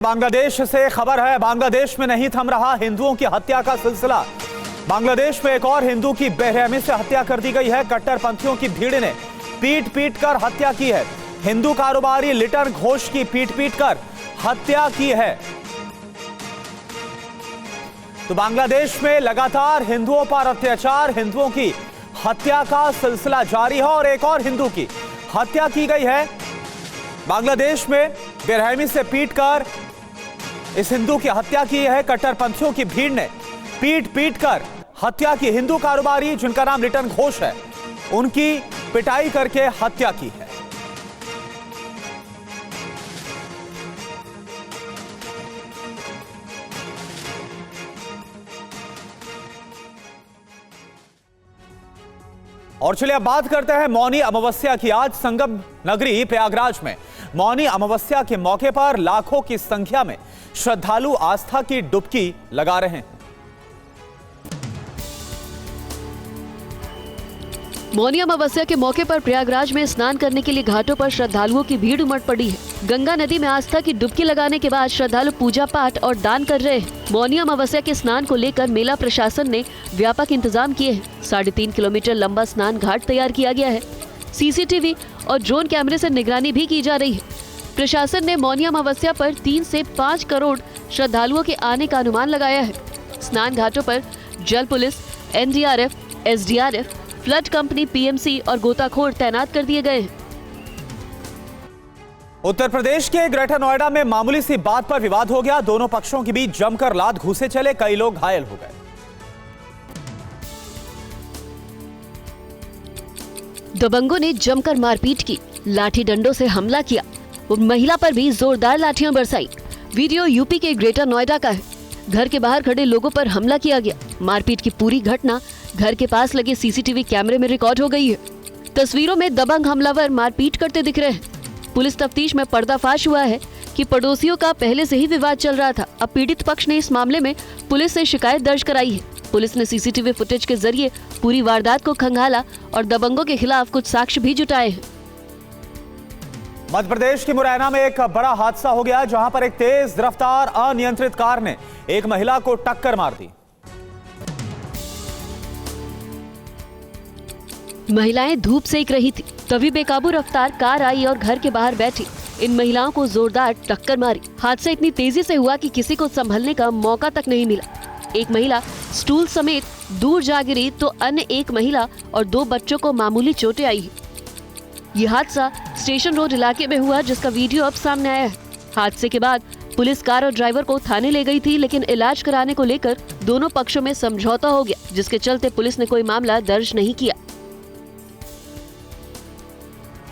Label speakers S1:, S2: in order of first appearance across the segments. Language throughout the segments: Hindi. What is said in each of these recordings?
S1: बांग्लादेश से खबर है। बांग्लादेश में नहीं थम रहा हिंदुओं की हत्या का सिलसिला। बांग्लादेश में एक और हिंदू की बेरहमी से हत्या कर दी गई है। कट्टरपंथियों की भीड़ ने पीट पीट कर हत्या की है। हिंदू कारोबारी लिटन घोष की पीट पीट कर हत्या की है। तो बांग्लादेश में लगातार हिंदुओं पर अत्याचार, हिंदुओं की हत्या का सिलसिला जारी है और एक और हिंदू की हत्या की गई है। बांग्लादेश में बेरहमी से पीटकर इस हिंदू की हत्या की है। कट्टरपंथियों की भीड़ ने पीट पीट कर हत्या की। हिंदू कारोबारी जिनका नाम लिटन घोष है, उनकी पिटाई करके हत्या की है। और चलिए अब बात करते हैं मौनी अमावस्या की। आज संगम नगरी प्रयागराज में मौनी अमावस्या के मौके पर लाखों की संख्या में श्रद्धालु आस्था की डुबकी लगा रहे हैं।
S2: मौनी अमावस्या के मौके पर प्रयागराज में स्नान करने के लिए घाटों पर श्रद्धालुओं की भीड़ उमड़ पड़ी है। गंगा नदी में आस्था की डुबकी लगाने के बाद श्रद्धालु पूजा पाठ और दान कर रहे हैं। मौनी अमावस्या के स्नान को लेकर मेला प्रशासन ने व्यापक इंतजाम किए हैं। 3.5 किलोमीटर लंबा स्नान घाट तैयार किया गया है। सीसीटीवी और ड्रोन कैमरे से निगरानी भी की जा रही है। प्रशासन ने मौनी अमावस्या पर 3 से 5 करोड़ श्रद्धालुओं के आने का अनुमान लगाया है। स्नान घाटों पर जल police, NDRF, SDRF, flood company, PMC और गोताखोर तैनात कर दिए गए हैं।
S1: उत्तर प्रदेश के ग्रेटर नोएडा में मामूली सी बात पर विवाद हो गया। दोनों पक्षों के बीच जमकर लात घूंसे चले, कई लोग घायल हो गए।
S2: दबंगों ने जमकर मारपीट की, लाठी डंडों से हमला किया और महिला पर भी जोरदार लाठियां बरसाई। वीडियो यूपी के ग्रेटर नोएडा का है। घर के बाहर खड़े लोगों पर हमला किया गया। मारपीट की पूरी घटना घर के पास लगे CCTV कैमरे में रिकॉर्ड हो गई है। तस्वीरों में दबंग हमलावर मारपीट करते दिख रहे हैं। पुलिस तफ्तीश में पर्दाफाश हुआ है कि पड़ोसियों का पहले से ही विवाद चल रहा था। अब पीड़ित पक्ष ने इस मामले में पुलिस से शिकायत दर्ज कराई है। पुलिस ने CCTV फुटेज के जरिए पूरी वारदात को खंगाला और दबंगों के खिलाफ कुछ साक्ष्य भी जुटाए हैं।
S1: मध्य प्रदेश की मुरैना में एक बड़ा हादसा हो गया, जहां पर एक तेज रफ्तार अनियंत्रित कार ने एक महिला को टक्कर मार दी।
S2: महिलाएं धूप सेक रही थी, तभी बेकाबू रफ्तार कार आई और घर के बाहर बैठी इन महिलाओं को जोरदार टक्कर मारी। हादसा इतनी तेजी से हुआ कि किसी को संभलने का मौका तक नहीं मिला। एक महिला स्टूल समेत दूर जा गिरी तो अन्य एक महिला और 2 बच्चों को मामूली चोटें आई है। ये हादसा स्टेशन रोड इलाके में हुआ, जिसका वीडियो अब सामने आया है। हादसे के बाद पुलिस कार और ड्राइवर को थाने ले गई थी, लेकिन इलाज कराने को लेकर दोनों पक्षों में समझौता हो गया, जिसके चलते पुलिस ने कोई मामला दर्ज नहीं किया।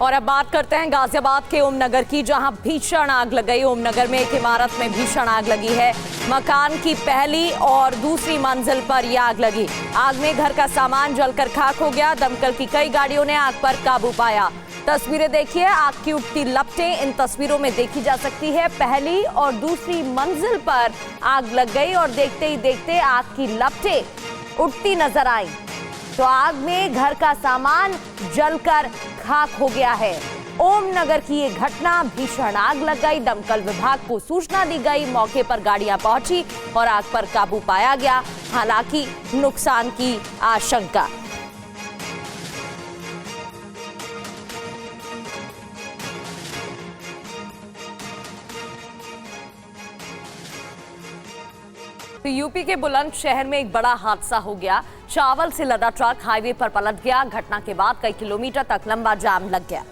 S3: और अब बात करते हैं गाजियाबाद के ओमनगर की, जहां भीषण आग लग गई। ओमनगर में एक इमारत में भीषण आग लगी है। मकान की पहली और दूसरी मंजिल पर यह आग लगी। आग में घर का सामान जलकर खाक हो गया। दमकल की कई गाड़ियों ने आग पर काबू पाया। तस्वीरें देखिए, आग की उठती लपटें इन तस्वीरों में देखी जा सकती है। पहली और दूसरी मंजिल पर आग लग गई और देखते ही देखते आग की लपटें उठती नजर आई तो आग में घर का सामान जलकर खाक हो गया है। ओमनगर की ये घटना, भीषण आग लग गई। दमकल विभाग को सूचना दी गई, मौके पर गाड़ियां पहुंची और आग पर काबू पाया गया। हालांकि नुकसान की आशंका। तो यूपी के बुलंदशहर में एक बड़ा हादसा हो गया। चावल से लदा ट्रक हाईवे पर पलट गया। घटना के बाद कई किलोमीटर तक लंबा जाम लग गया।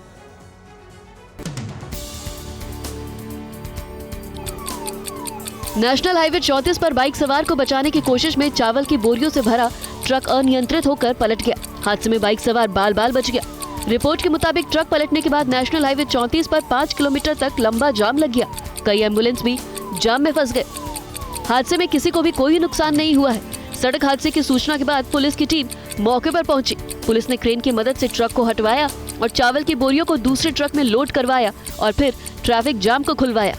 S2: नेशनल हाईवे 34 पर बाइक सवार को बचाने की कोशिश में चावल की बोरियों से भरा ट्रक अनियंत्रित होकर पलट गया। हादसे में बाइक सवार बाल बाल बच गया। रिपोर्ट के मुताबिक ट्रक पलटने के बाद नेशनल हाईवे 34 पर 5 किलोमीटर तक लंबा जाम लग गया। कई एम्बुलेंस भी जाम में फंस गए। हादसे में किसी को भी कोई नुकसान नहीं हुआ है। सड़क हादसे की सूचना के बाद पुलिस की टीम मौके पर पहुंची। पुलिस ने क्रेन की मदद से ट्रक को हटवाया और चावल की बोरियों को दूसरे ट्रक में लोड करवाया और फिर ट्रैफिक जाम को खुलवाया।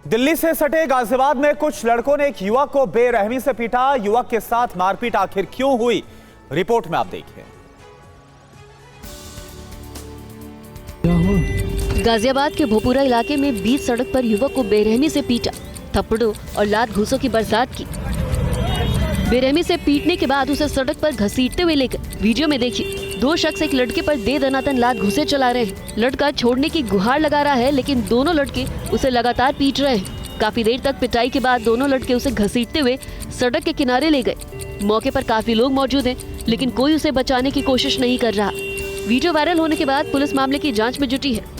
S1: दिल्ली से सटे गाजियाबाद में कुछ लड़कों ने एक युवक को बेरहमी से पीटा। युवक के साथ मारपीट आखिर क्यों हुई, रिपोर्ट में आप देखिए।
S2: गाजियाबाद के भोपुरा इलाके में बीच सड़क पर युवक को बेरहमी से पीटा, थप्पड़ों और लात घूसों की बरसात की। बेरहमी से पीटने के बाद उसे सड़क पर घसीटते हुए ले गए। वीडियो में देखिए, दो शख्स एक लड़के पर दे दनादन लात घूसे चला रहे हैं। लड़का छोड़ने की गुहार लगा रहा है, लेकिन दोनों लड़के उसे लगातार पीट रहे हैं। काफी देर तक पिटाई के बाद दोनों लड़के उसे घसीटते हुए सड़क के किनारे ले गए। मौके पर काफी लोग मौजूद हैं, लेकिन कोई उसे बचाने की कोशिश नहीं कर रहा। वीडियो वायरल होने के बाद पुलिस मामले की जांच में जुटी है।